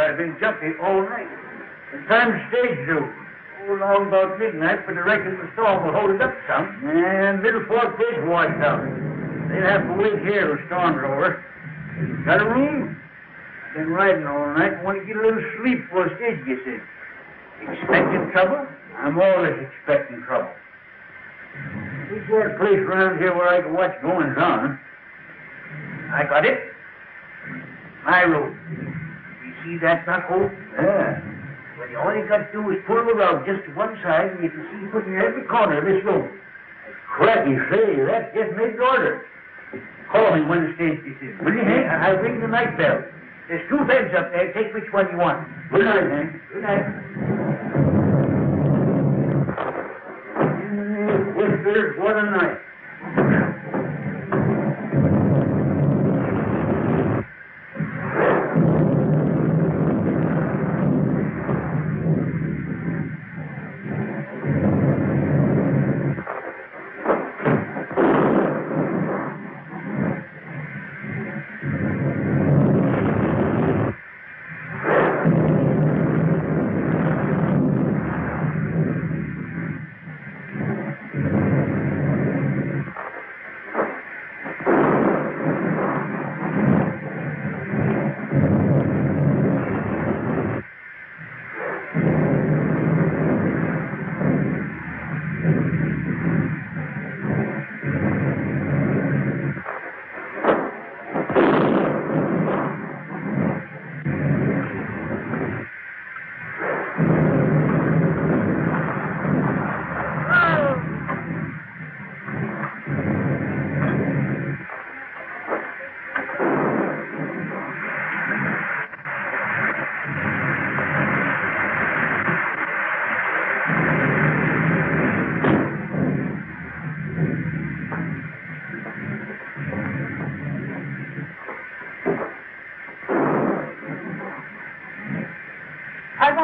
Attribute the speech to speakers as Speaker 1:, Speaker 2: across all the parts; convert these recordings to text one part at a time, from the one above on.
Speaker 1: I've been jumpy all night. The time's stage due. Oh, long about midnight, but I reckon the storm will hold it up some. And Middle Fork Bridge washed out. They'll have to wait here till storm's over. Got a room? I've been riding all night. Want to get a little sleep before the stage gets in. Expecting trouble? I'm always expecting trouble. We've got a place around here where I can watch goings on. I got it. My road. See that knuckle? Yeah. Well, all you got to do is pull the rug just to one side, and you can see put in every corner of this room. Cracky, say, that's just made to order. Call me when the stage gets in. Will you, Hank? I'll ring the night bell. There's 2 beds up there. Take which one you want. Good night, Hank. Good night. Whispers, what a night.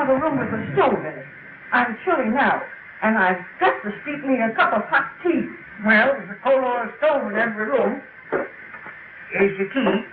Speaker 2: The room with the stove in it. I'm chilly now, and I've got to steep me a cup of hot tea.
Speaker 1: Well, there's a coal oil stove in every room. Here's your key.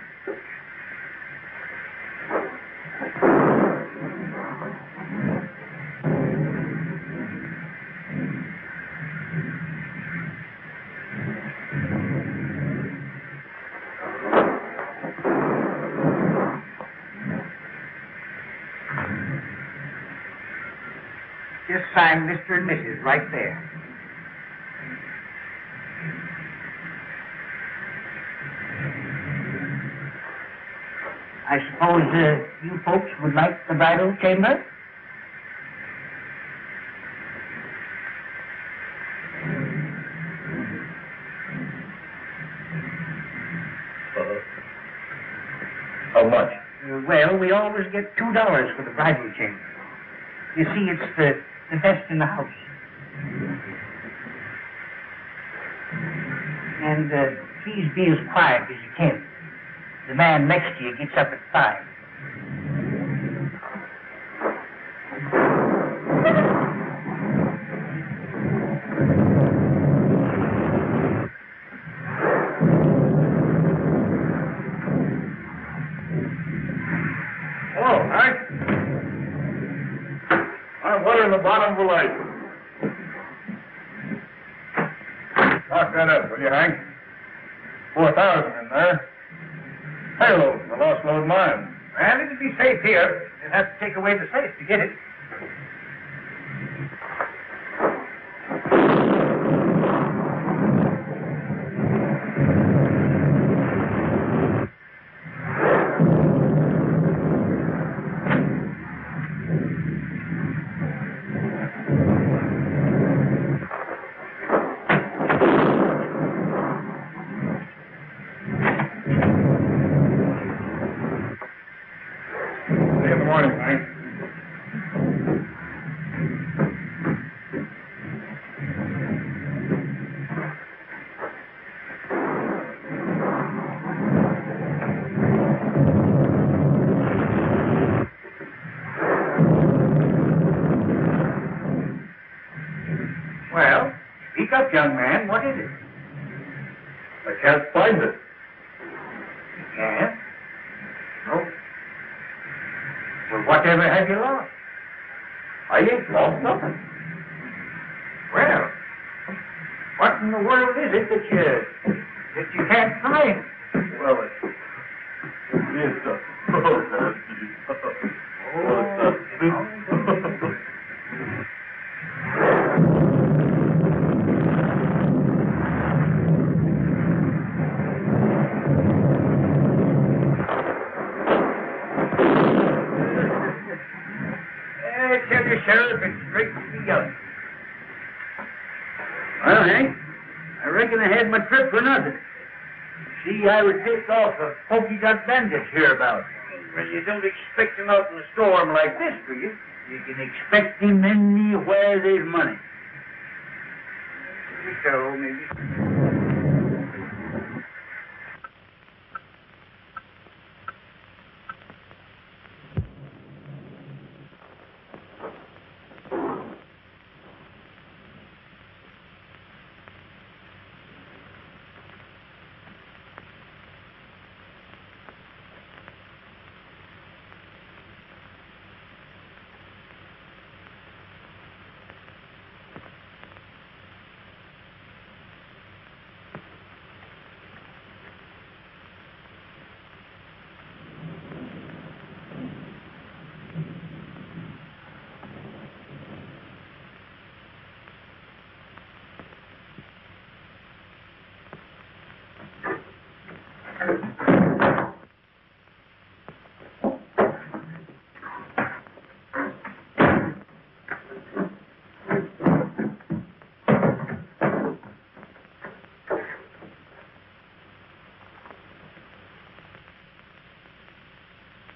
Speaker 1: Just sign Mr. and Mrs. right there. I suppose you folks would like the bridal chamber?
Speaker 3: How much?
Speaker 1: Well, we always get $2 for the bridal chamber. You see, it's the best in the house. And please be as quiet as you can. The man next to you gets up at 5.
Speaker 3: bottom of the light. Lock that up, will you, Hank? 4,000 in there. Payroll for the lost load mine.
Speaker 1: Well, it'll be safe here. You'll have to take away the safe to get it.
Speaker 3: See you in the morning, Hank.
Speaker 1: Well, speak up, young man. What is it?
Speaker 3: I can't find it.
Speaker 1: You can't? No. Well, whatever have you lost?
Speaker 3: I ain't lost nothing.
Speaker 1: Well, what in the world is it that you can't find?
Speaker 3: Well, it is something.
Speaker 1: I tell you, Sheriff, it's straight to the yelling. Well, Hank, I reckon I had my trip for nothing. See, I was tipped off of Pokey got bandits hereabouts. Well, you don't expect him out in a storm like this, do you? You can expect him anywhere there's money. Maybe so, maybe.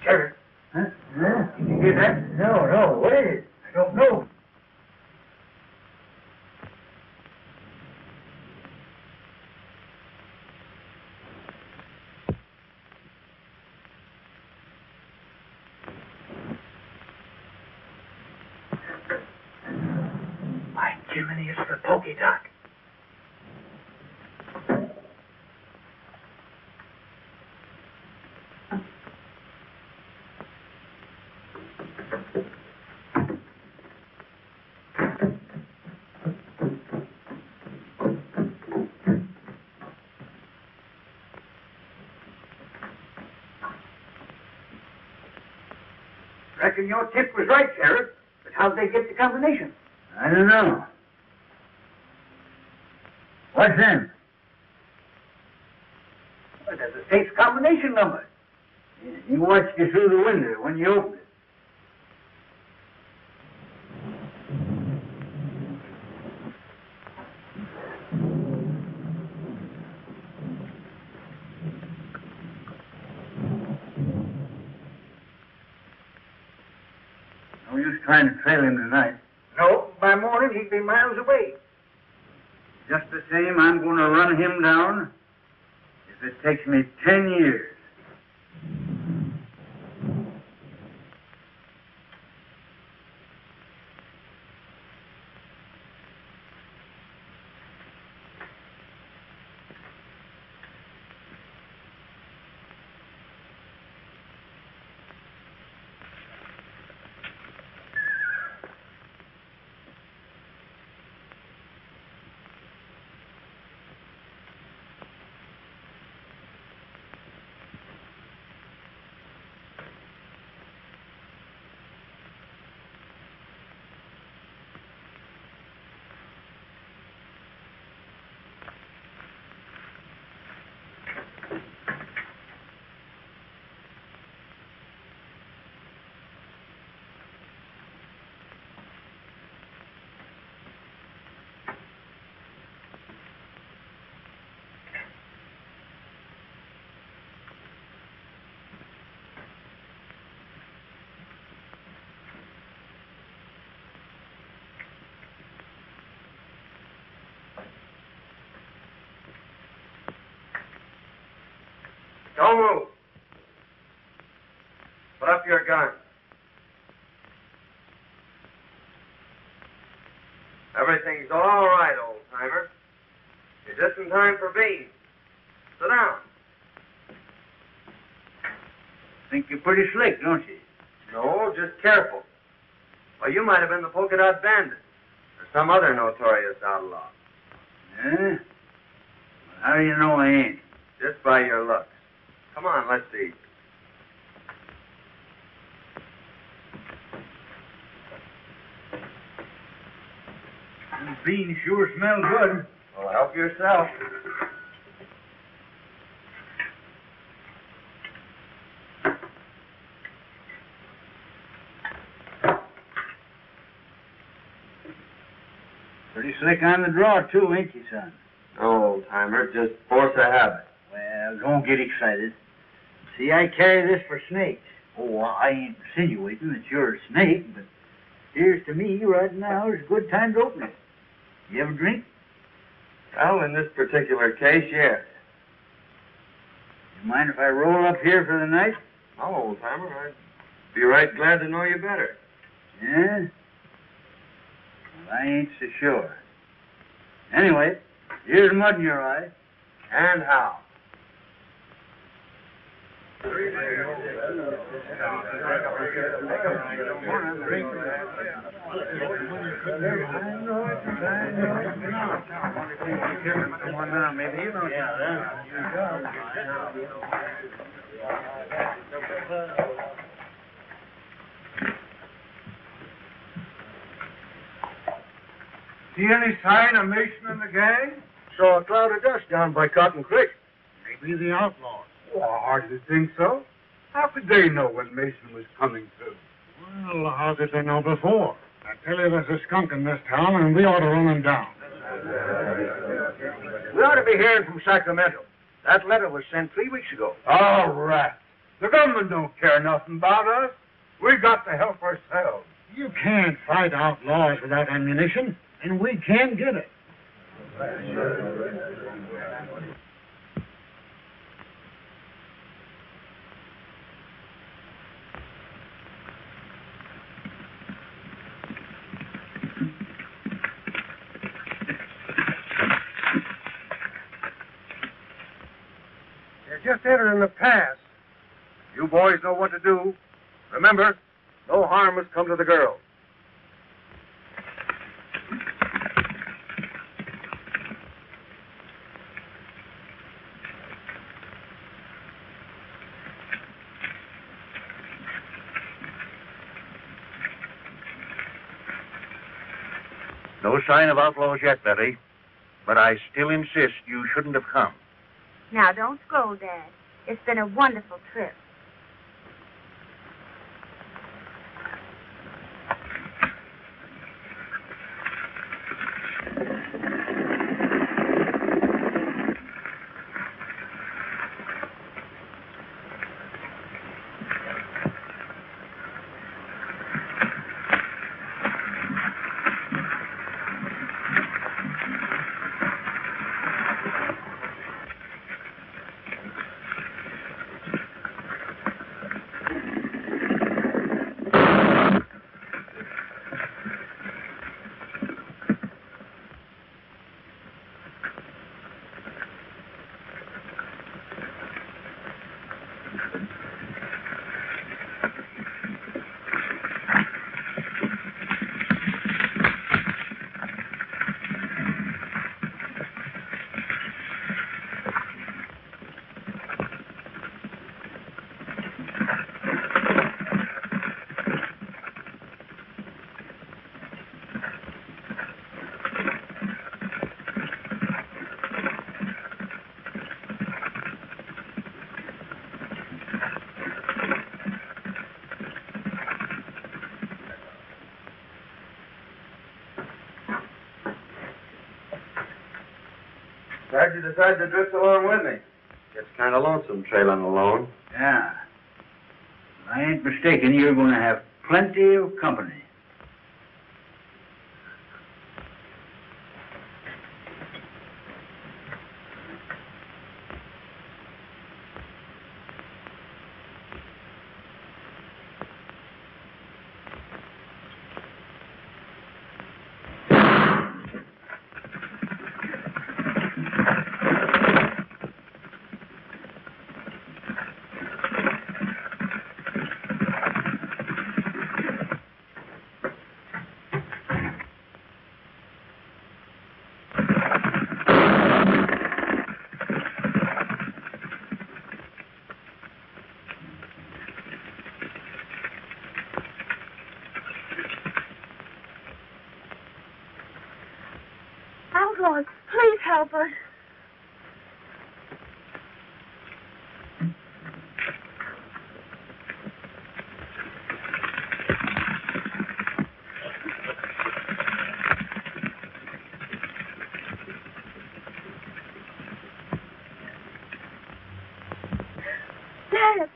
Speaker 1: Sheriff.
Speaker 2: Huh?
Speaker 1: Did you hear that?
Speaker 2: No. What is it?
Speaker 1: I don't know.
Speaker 2: My Jiminy, it's the Pokey Doc.
Speaker 1: Reckon your tip was right, Sheriff. But how'd they get the combination?
Speaker 4: I don't know. What's them?
Speaker 1: Well, that's the safe's combination number.
Speaker 4: He watched you through the window when you opened it. No use trying to trail him tonight.
Speaker 1: No, by morning he'd be miles away.
Speaker 4: Just the same, I'm going to run him down if it takes me 10 years.
Speaker 5: Don't move. Put up your gun. Everything's all right, old-timer. You're just in time for beans. Sit down.
Speaker 4: Think you're pretty slick, don't you?
Speaker 5: No, just careful. Well, you might have been the polka dot bandit or some other notorious outlaw.
Speaker 4: Yeah? Well, how do you know I ain't?
Speaker 5: Just by your looks. Come on, let's see.
Speaker 4: These beans sure smell good.
Speaker 5: Well, help yourself.
Speaker 4: Pretty slick on the draw, too, ain't you, son?
Speaker 5: No, old-timer, just force of habit.
Speaker 4: Well, don't get excited. See, I carry this for snakes. Oh, I ain't insinuating that you're a snake, but here's to me right now is a good time to open it. You have a drink?
Speaker 5: Well, in this particular case, yes.
Speaker 4: You mind if I roll up here for the night?
Speaker 5: No, old-timer, I'd be right glad to know you better.
Speaker 4: Yeah? Well, I ain't so sure. Anyway, here's mud in your eye.
Speaker 5: And how?
Speaker 3: See any sign of Mason and the gang?
Speaker 1: Saw a cloud of dust down by Cotton Creek.
Speaker 3: Maybe the outlaws. Oh, I hardly think so. How could they know when Mason was coming through? Well, how did they know before? I tell you, there's a skunk in this town, and we ought to run him down.
Speaker 1: We ought to be hearing from Sacramento. That letter was sent 3 weeks ago.
Speaker 3: All right. The government don't care nothing about us. We got to help ourselves. You can't fight outlaws without ammunition, and we can get it.
Speaker 1: You're just entering the pass. You boys know what to do. Remember, no harm must come to the girls. No sign of outlaws yet, Betty. But I still insist you shouldn't have come.
Speaker 6: Now, don't scold, Dad. It's been a wonderful trip.
Speaker 5: Glad you decided to drift along with me. Gets kind of lonesome trailing alone.
Speaker 4: Yeah. If I ain't mistaken, you're going to have plenty of company.
Speaker 6: help us. Dad.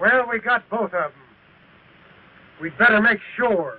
Speaker 3: Well, we got both of them. We'd better make sure.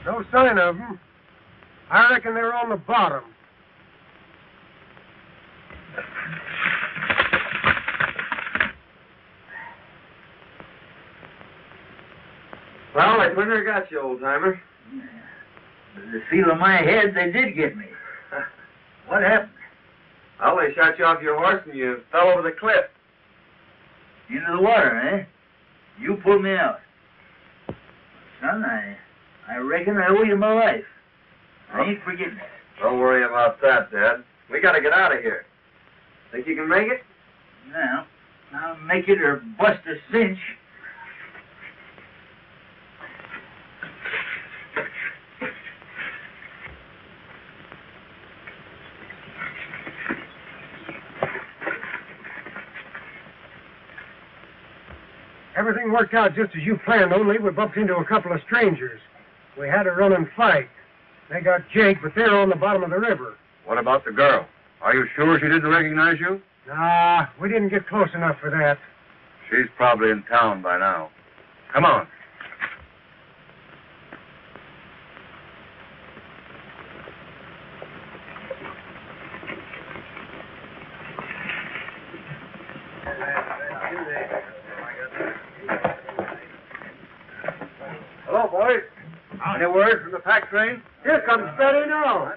Speaker 3: No sign of them. I reckon they're on the bottom.
Speaker 5: Well, I couldn't have got you, old-timer.
Speaker 4: The feel of my head, they did get me. What happened?
Speaker 5: Well, they shot you off your horse and you fell over the cliff.
Speaker 4: Into the water, eh? You pulled me out. Son, I reckon I owe you my life. I ain't forgetting it.
Speaker 5: Don't worry about that, Dad. We gotta get out of here. Think you can make it?
Speaker 4: Now, I'll make it or bust a cinch.
Speaker 3: Everything worked out just as you planned, only we bumped into a couple of strangers. We had a running fight. They got Jake, but they're on the bottom of the river.
Speaker 5: What about the girl? Are you sure she didn't recognize you?
Speaker 3: Nah, we didn't get close enough for that.
Speaker 5: She's probably in town by now. Come on.
Speaker 3: Hello, boys. Any word from the pack train? Here comes Betty now.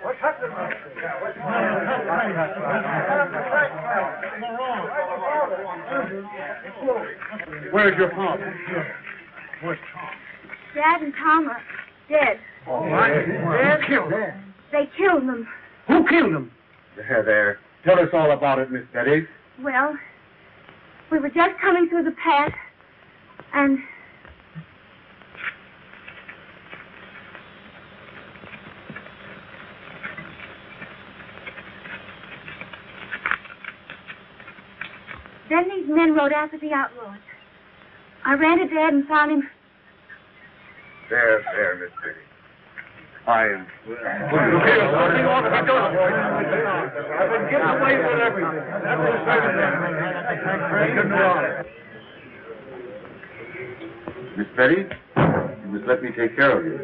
Speaker 3: What's happening? Where's your father? Where's Tom?
Speaker 6: Dad and Tom are dead.
Speaker 3: What? Dead? Killed him.
Speaker 6: They killed them.
Speaker 3: Who killed him?
Speaker 5: There. Tell us all about it, Miss Betty.
Speaker 6: Well, we were just coming through the path, and then these men rode after the outlaws. I ran to Dad and found him.
Speaker 5: There, Miss Betty.
Speaker 3: I am. I've been getting away with everything. That's the second.
Speaker 7: Miss Betty, you must let me take care of you.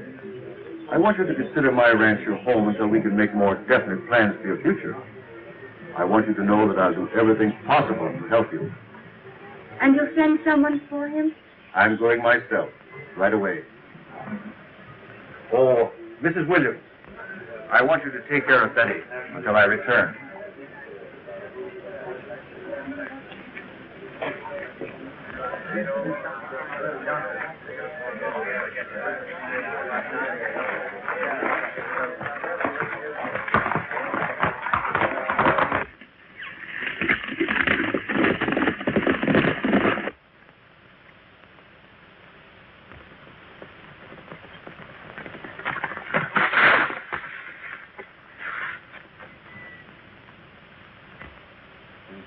Speaker 7: I want you to consider my ranch your home until we can make more definite plans for your future. I want you to know that I'll do everything possible to help you.
Speaker 6: And you'll send someone for him?
Speaker 7: I'm going myself, right away. Oh, Mrs. Williams, I want you to take care of Betty until I return.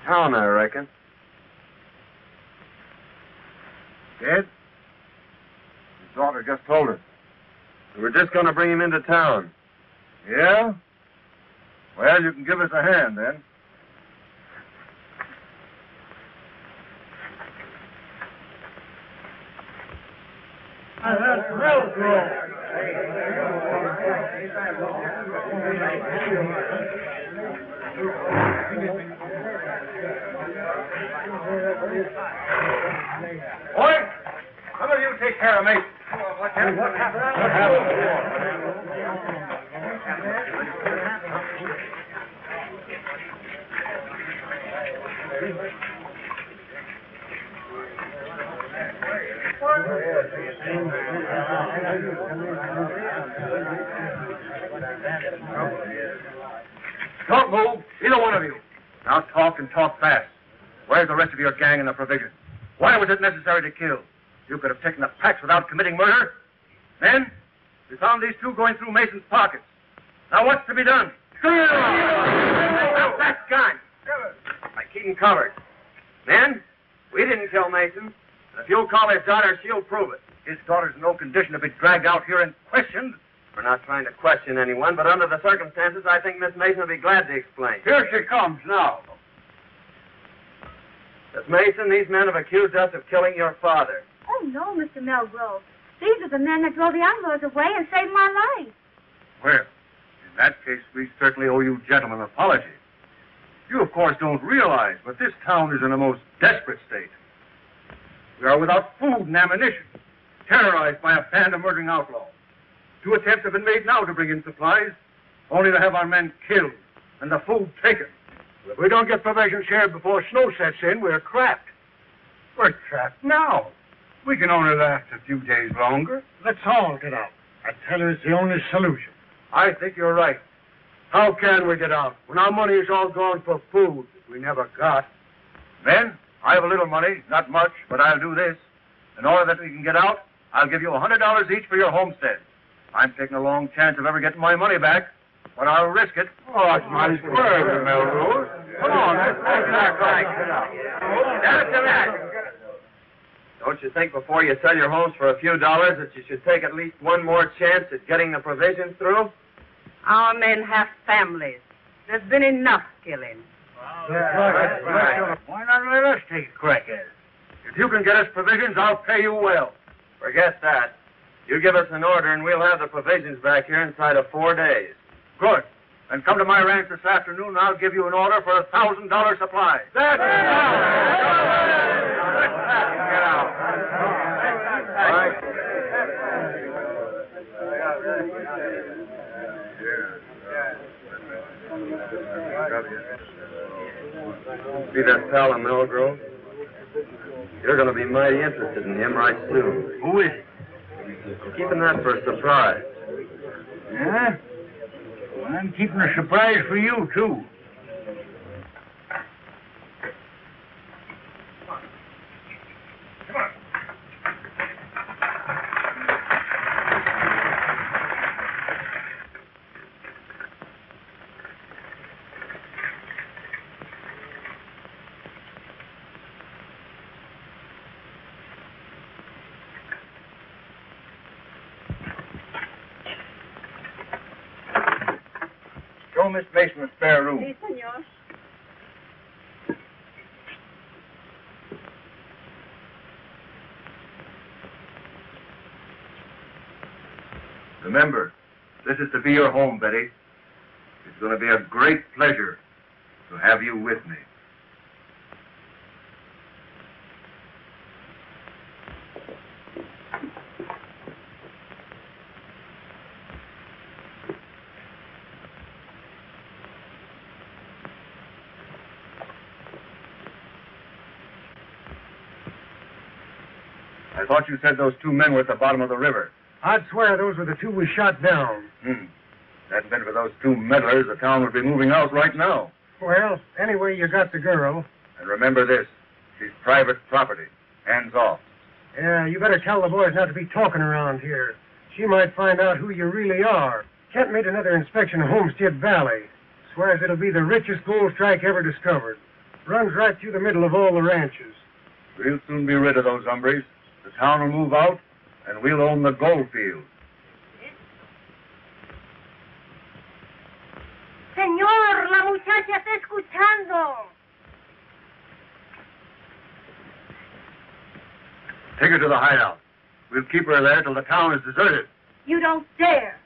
Speaker 5: Town, I reckon.
Speaker 7: Dead? His daughter just told us.
Speaker 5: We were just going to bring him into town.
Speaker 7: Yeah? Well, you can give us a hand, then.
Speaker 3: Boy, some of you take care of me. What happened?
Speaker 7: Don't move, either one of you. Now talk and talk fast. Where's the rest of your gang and the provisions? Why was it necessary to kill? You could have taken the packs without committing murder. Then, we found these two going through Mason's pockets. Now what's to be done?
Speaker 5: Stop that gun! I keep him covered. Men, we didn't kill Mason. If you'll call his daughter, she'll prove it.
Speaker 7: His daughter's in no condition to be dragged out here and questioned.
Speaker 5: We're not trying to question anyone, but under the circumstances, I think Miss Mason will be glad to explain.
Speaker 3: Here she comes now.
Speaker 5: Miss Mason, these men have accused us of killing your father.
Speaker 6: Oh, no, Mr. Melgrove. These are the men that drove the outlaws away and saved my life.
Speaker 7: Well, in that case, we certainly owe you gentlemen an apology. You, of course, don't realize, but this town is in a most desperate state. We are without food and ammunition, terrorized by a band of murdering outlaws. 2 attempts have been made now to bring in supplies, only to have our men killed and the food taken.
Speaker 3: If we don't get provisions here before snow sets in, we're trapped. We're trapped now. We can only last a few days longer. Let's all get out. I tell you, it's the only solution.
Speaker 7: I think you're right.
Speaker 3: How can we get out when our money is all gone for food that we never got?
Speaker 7: Men, I have a little money, not much, but I'll do this. In order that we can get out, I'll give you $100 each for your homestead. I'm taking a long chance of ever getting my money back, but I'll risk it.
Speaker 3: Oh, it's my word, Melrose. Come on, let's take that right.
Speaker 5: Down to that. Don't you think before you sell your homes for a few dollars that you should take at least one more chance at getting the provisions through?
Speaker 2: Our men have families. There's been enough killing.
Speaker 3: That's right. Why not let us take a crack at it?
Speaker 7: If you can get us provisions, I'll pay you well.
Speaker 5: Forget that. You give us an order and we'll have the provisions back here inside of 4 days.
Speaker 7: Good. Then come to my ranch this afternoon and I'll give you an order for $1,000 supply.
Speaker 3: That's
Speaker 7: Get out.
Speaker 5: All right. See that pal in Melgrove? You're going to be mighty interested in him right soon.
Speaker 3: Who is it?
Speaker 5: Keeping that for a surprise.
Speaker 3: Yeah? Well, I'm keeping a surprise for you, too.
Speaker 7: show Miss Mason a spare room.
Speaker 2: Si, senor.
Speaker 7: Remember, this is to be your home, Betty. It's going to be a great pleasure to have you with me. I thought you said those two men were at the bottom of the river.
Speaker 3: I'd swear those were the two we shot down.
Speaker 7: Hadn't been for those two meddlers, the town would be moving out right now.
Speaker 3: Well, anyway, you got the girl.
Speaker 7: And remember this, she's private property. Hands off.
Speaker 3: Yeah, you better tell the boys not to be talking around here. She might find out who you really are. Kent made another inspection of Homestead Valley. Swears it'll be the richest gold strike ever discovered. Runs right through the middle of all the ranches.
Speaker 7: We'll soon be rid of those hombres. The town will move out, and we'll own the gold field.
Speaker 6: Señor, la muchacha está escuchando.
Speaker 7: Take her to the hideout. We'll keep her there till the town is deserted.
Speaker 6: You don't dare.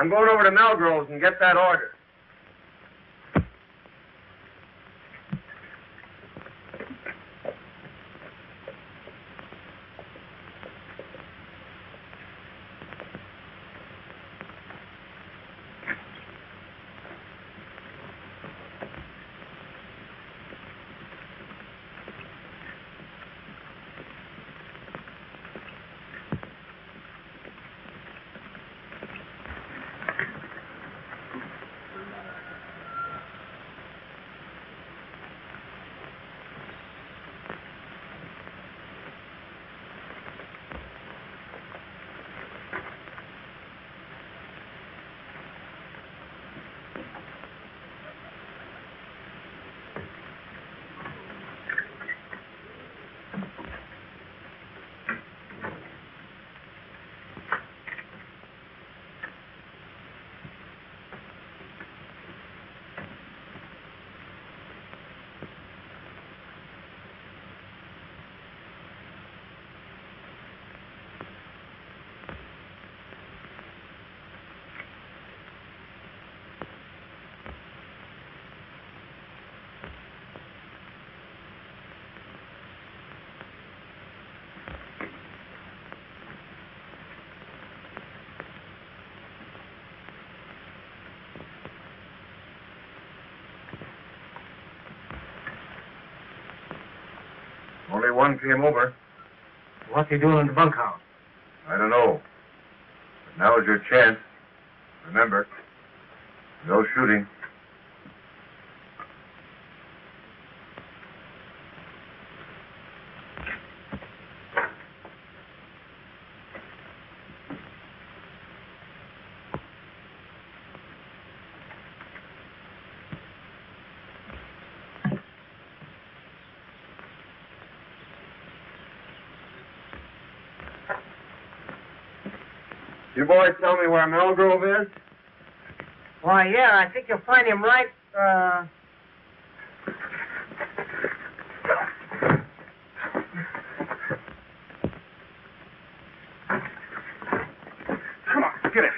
Speaker 5: I'm going over to Melgrove's and get that order.
Speaker 7: Only one came over.
Speaker 3: What's he doing in the bunkhouse?
Speaker 7: I don't know. But now's your chance. Remember, no shooting.
Speaker 5: You boys tell me where Melgrove is?
Speaker 2: Why, yeah, I think you'll find him right,
Speaker 3: Come on, get it.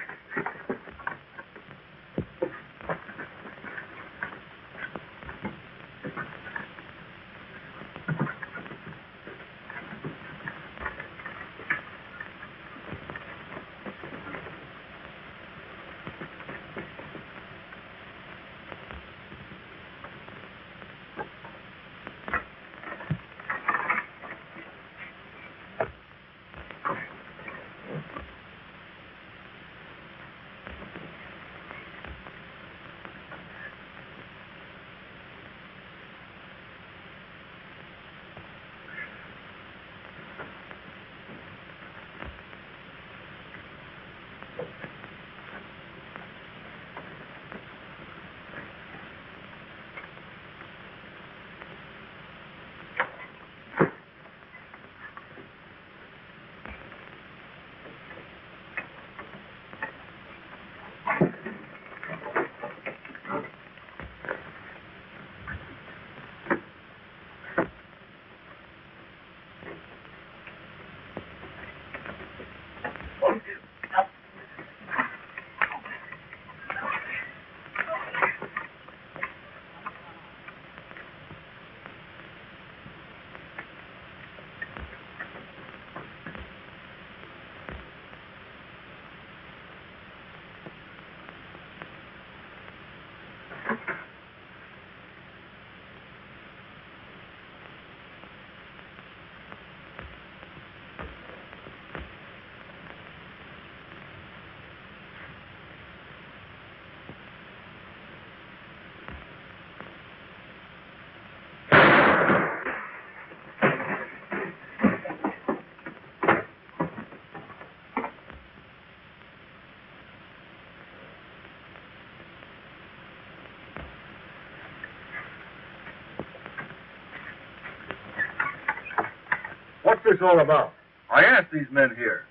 Speaker 7: this all about? I asked these men here.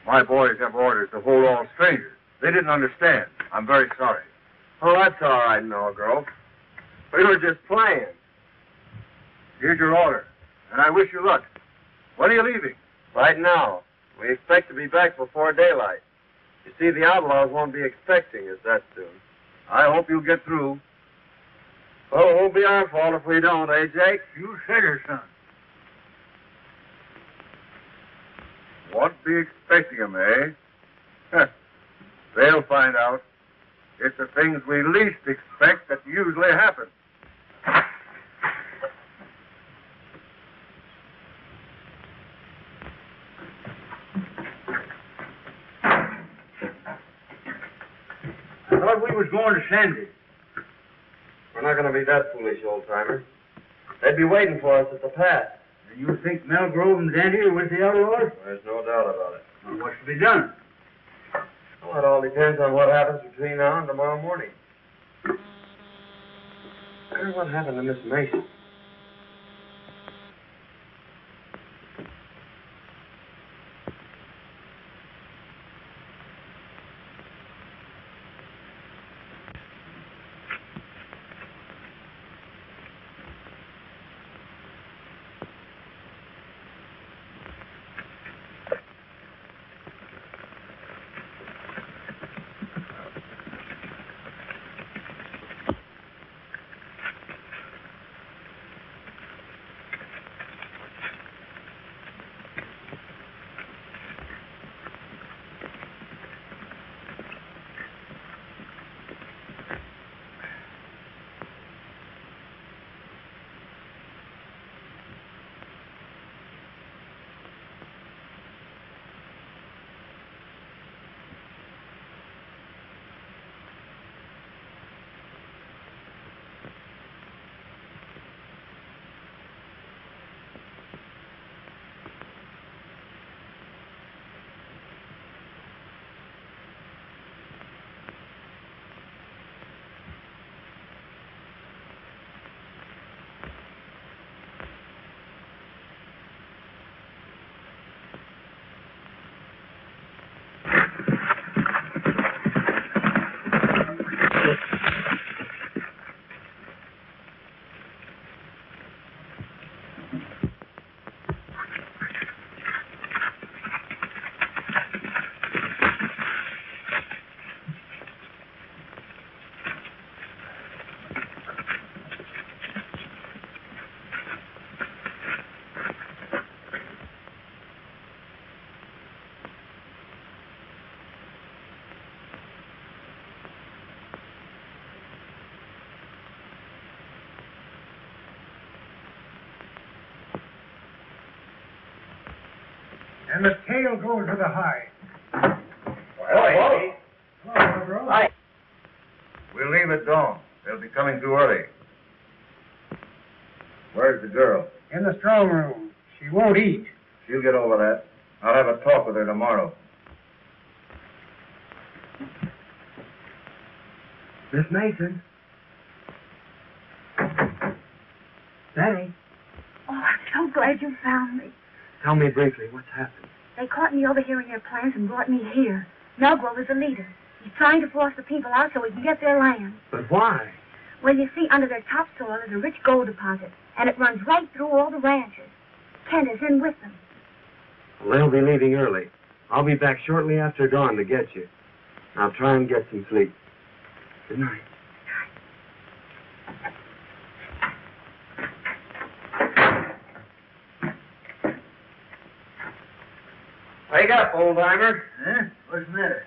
Speaker 7: My boys have orders to hold all strangers. They didn't understand. I'm very sorry.
Speaker 5: Oh, that's all right, Melgrove. We were just playing.
Speaker 7: Here's your order, and I wish you luck. When are you leaving?
Speaker 5: Right now. We expect to be back before daylight. You see, the outlaws won't be expecting us that soon.
Speaker 7: I hope you'll get through.
Speaker 5: Well, it won't be our fault if we don't, eh, Jake?
Speaker 1: You said it, son.
Speaker 7: Won't be expecting 'em, eh? Huh. They'll find out. It's the things we least expect that usually happen.
Speaker 1: I thought we was going to send it.
Speaker 5: We're not going to be that foolish, old-timer. They'd be waiting for us at the pass.
Speaker 1: And you think Melgrove and Dandy are with the outlaws?
Speaker 5: There's no doubt about it.
Speaker 1: Well, what's to be done?
Speaker 5: Well, it all depends on what happens between now and tomorrow morning. I wonder what happened to Miss Mason.
Speaker 3: And the tail goes with the hide.
Speaker 7: Well,
Speaker 3: Hello, bro.
Speaker 7: we'll leave at dawn. They'll be coming too early. Where's the girl?
Speaker 3: In the strong room. She won't eat.
Speaker 7: She'll get over that. I'll have a talk with her tomorrow.
Speaker 5: Miss Mason. Danny.
Speaker 6: Oh, I'm so glad you found me.
Speaker 5: Tell me briefly what's happened.
Speaker 6: They caught me overhearing their plans and brought me here. Melgrove is the leader. He's trying to force the people out so he can get their land.
Speaker 5: But why?
Speaker 6: Well, you see, under their topsoil is a rich gold deposit, and it runs right through all the ranches. Kent is in with them.
Speaker 5: Well, they'll be leaving early. I'll be back shortly after dawn to get you. I'll try and get some sleep. Good night. Wake up, old-timer.
Speaker 1: Huh? What's the matter?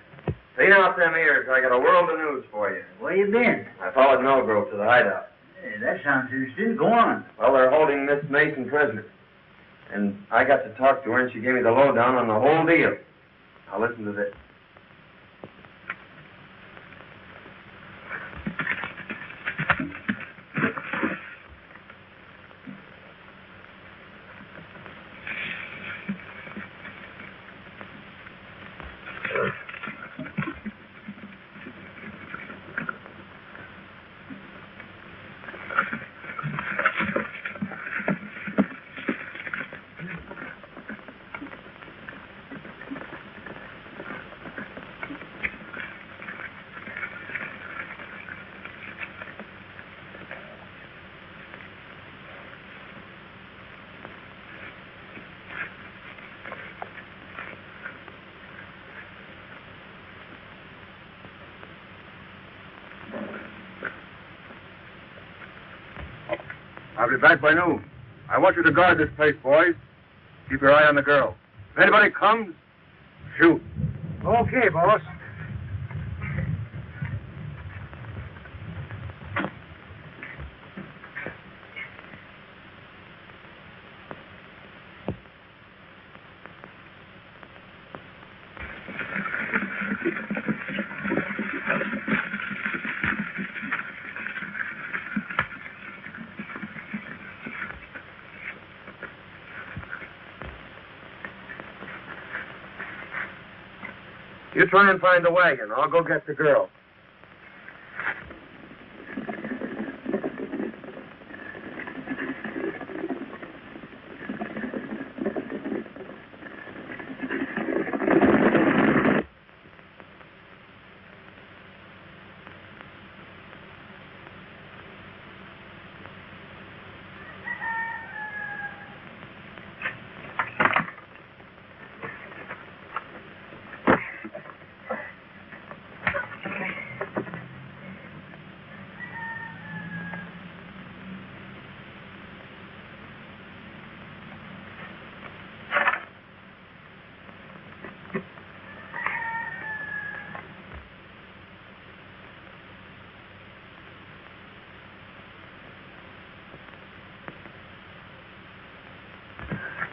Speaker 5: Clean out them ears. I got a world of news for you.
Speaker 1: Where you been?
Speaker 5: I followed Melgrove to the hideout.
Speaker 1: Hey, that sounds interesting. Go on.
Speaker 5: Well, they're holding Miss Mason prisoner. And I got to talk to her, and she gave me the lowdown on the whole deal. Now, listen to this.
Speaker 7: I'll be back by noon. I want you to guard this place, boys. Keep your eye on the girl. If anybody comes, shoot.
Speaker 3: Okay, boss.
Speaker 5: You try and find the wagon. I'll go get the girl.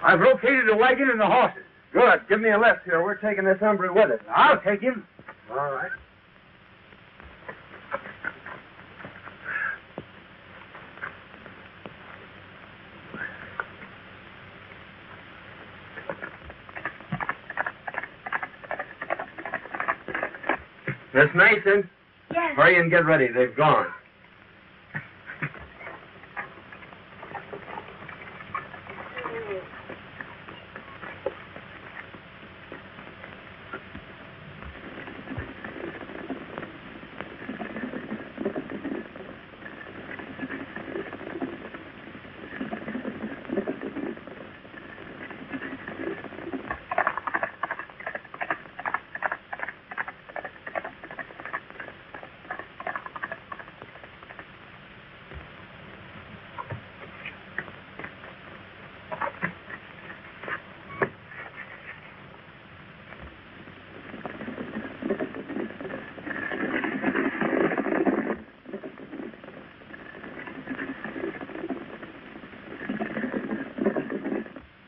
Speaker 3: I've located the wagon and the horses.
Speaker 5: Good. Give me a lift here. We're taking this hombre with us.
Speaker 3: I'll take him.
Speaker 5: All right. Miss Mason,
Speaker 6: Yes.
Speaker 5: hurry and get ready. They've gone.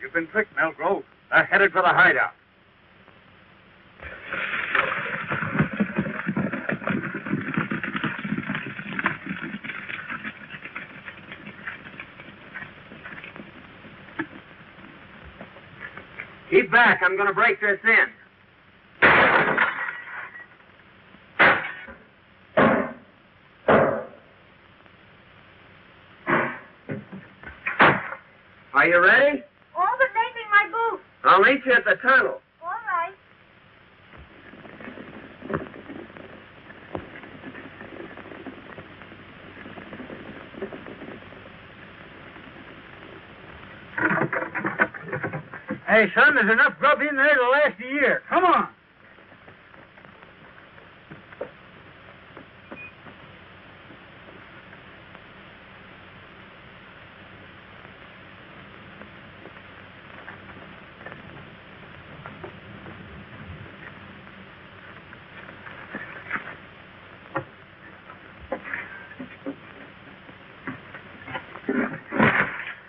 Speaker 7: You've been tricked, Melgrove. They're headed for the hideout.
Speaker 5: Keep back. I'm going to break this in. Are you ready?
Speaker 6: All but making my boots.
Speaker 5: I'll meet you at the tunnel.
Speaker 6: All right.
Speaker 3: Hey, son, there's enough grub in there to last a year. Come on.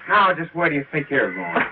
Speaker 5: Now, just where do you think you're going?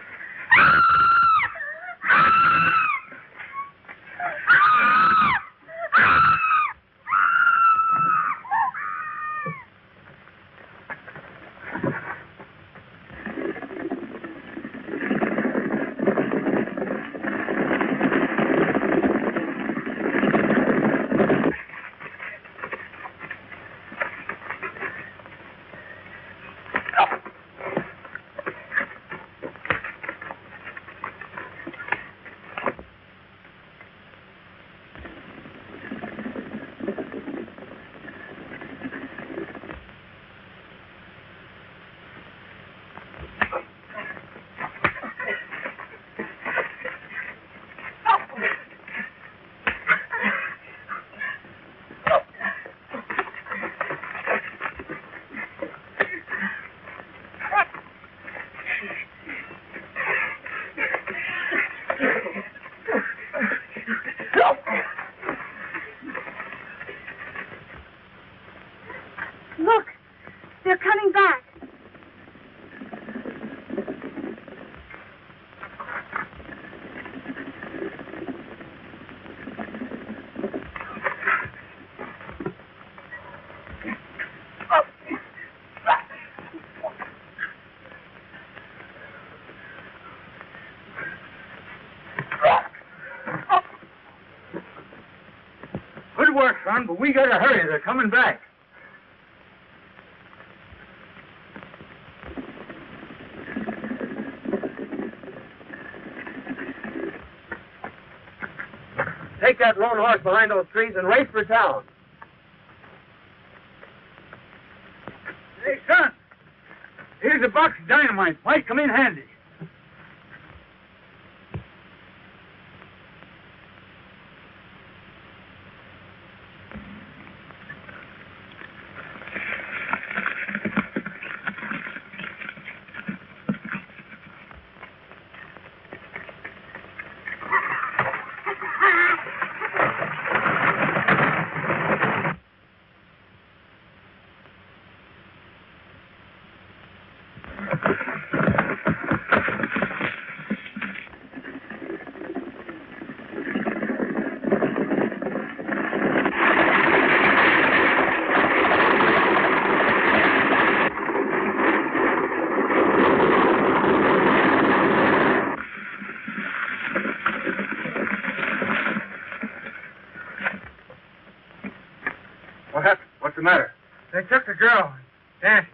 Speaker 1: Good work, son, but we gotta hurry. They're coming back.
Speaker 5: Take that lone horse behind those trees and race for town.
Speaker 1: Hey, son, here's a box of dynamite. Might come in handy.
Speaker 3: What happened? What's the matter?
Speaker 1: They took the girl. Dancing.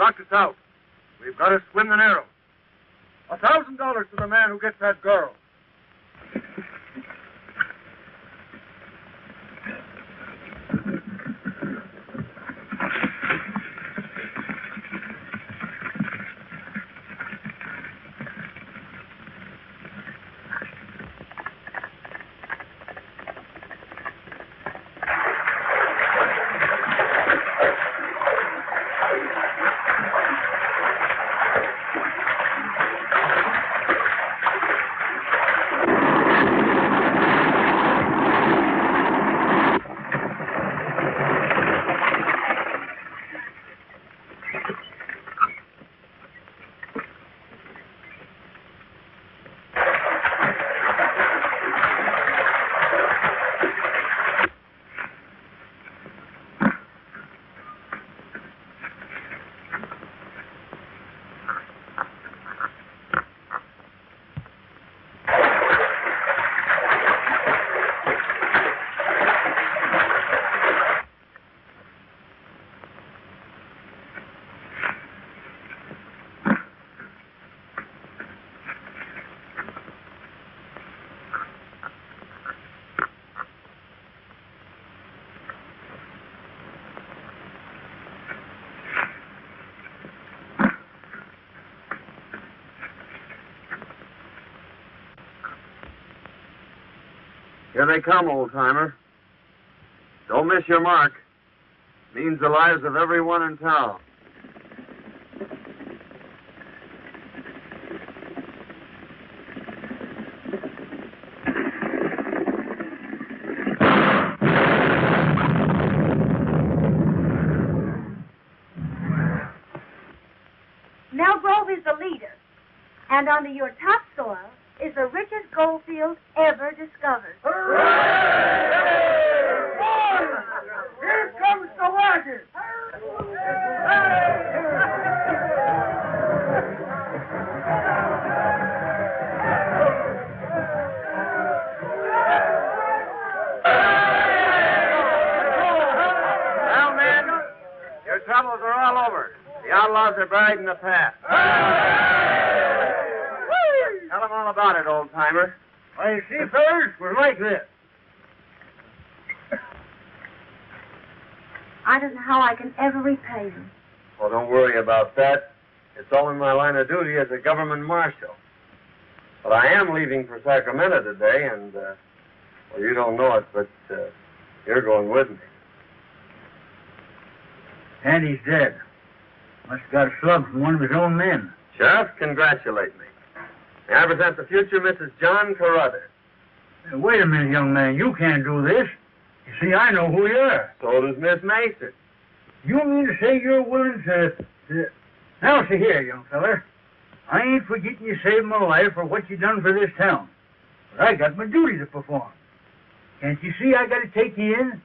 Speaker 7: locked us out. We've got to swim the Narrows. $1,000 to the man who gets that girl.
Speaker 5: Here they come, old-timer. Don't miss your mark. Means the lives of everyone in town.
Speaker 6: Melgrove is the leader, and under your topsoil is the richest gold field ever discovered.
Speaker 1: Here comes the wagon!
Speaker 5: Well, men, your troubles are all over. The outlaws are buried in the past. Tell them all about it, old-timer.
Speaker 1: Why, you see, fellas, we're like this.
Speaker 6: I don't know how I can ever repay you.
Speaker 5: Well, don't worry about that. It's all in my line of duty as a government marshal. But I am leaving for Sacramento today, and, well, you don't know it, but you're going with me.
Speaker 1: Andy's dead. Must have got a slug from one of his own men.
Speaker 5: Sheriff, congratulate me. May I present the future Mrs. John Carruthers.
Speaker 1: Hey, wait a minute, young man. You can't do this. You see, I know who you are.
Speaker 5: So does Miss Mason.
Speaker 1: You mean to say you're willing to... Now, see here, young feller. I ain't forgetting you saved my life for what you done for this town. But I got my duty to perform. Can't you see I got to take you in?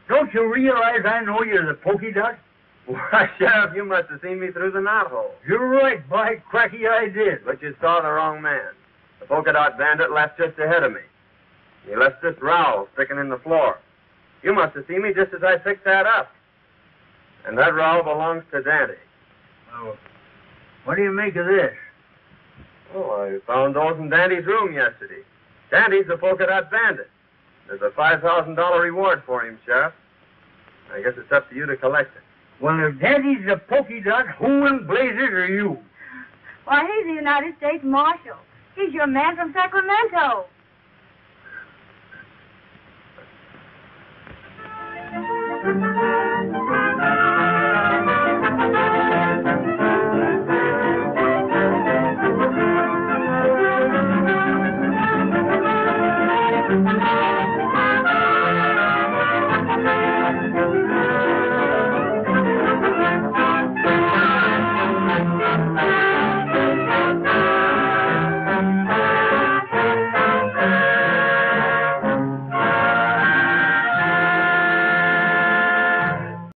Speaker 1: Don't you realize I know you're the pokey dot?
Speaker 5: Why, Sheriff, you must have seen me through the knothole.
Speaker 1: You're right, by cracky, I did.
Speaker 5: But you saw the wrong man. The polka dot bandit left just ahead of me. He left this rowel sticking in the floor. You must have seen me just as I fixed that up. And that rowel belongs to Dante.
Speaker 1: Well, what do you make of this?
Speaker 5: Oh, I found those in Dante's room yesterday. Dante's the polka dot bandit. There's a $5,000 reward for him, Sheriff. I guess it's up to you to collect it.
Speaker 1: Well, if Daddy's a pokey dot, who in blazes are you?
Speaker 6: Why, he's the United States Marshal. He's your man from Sacramento.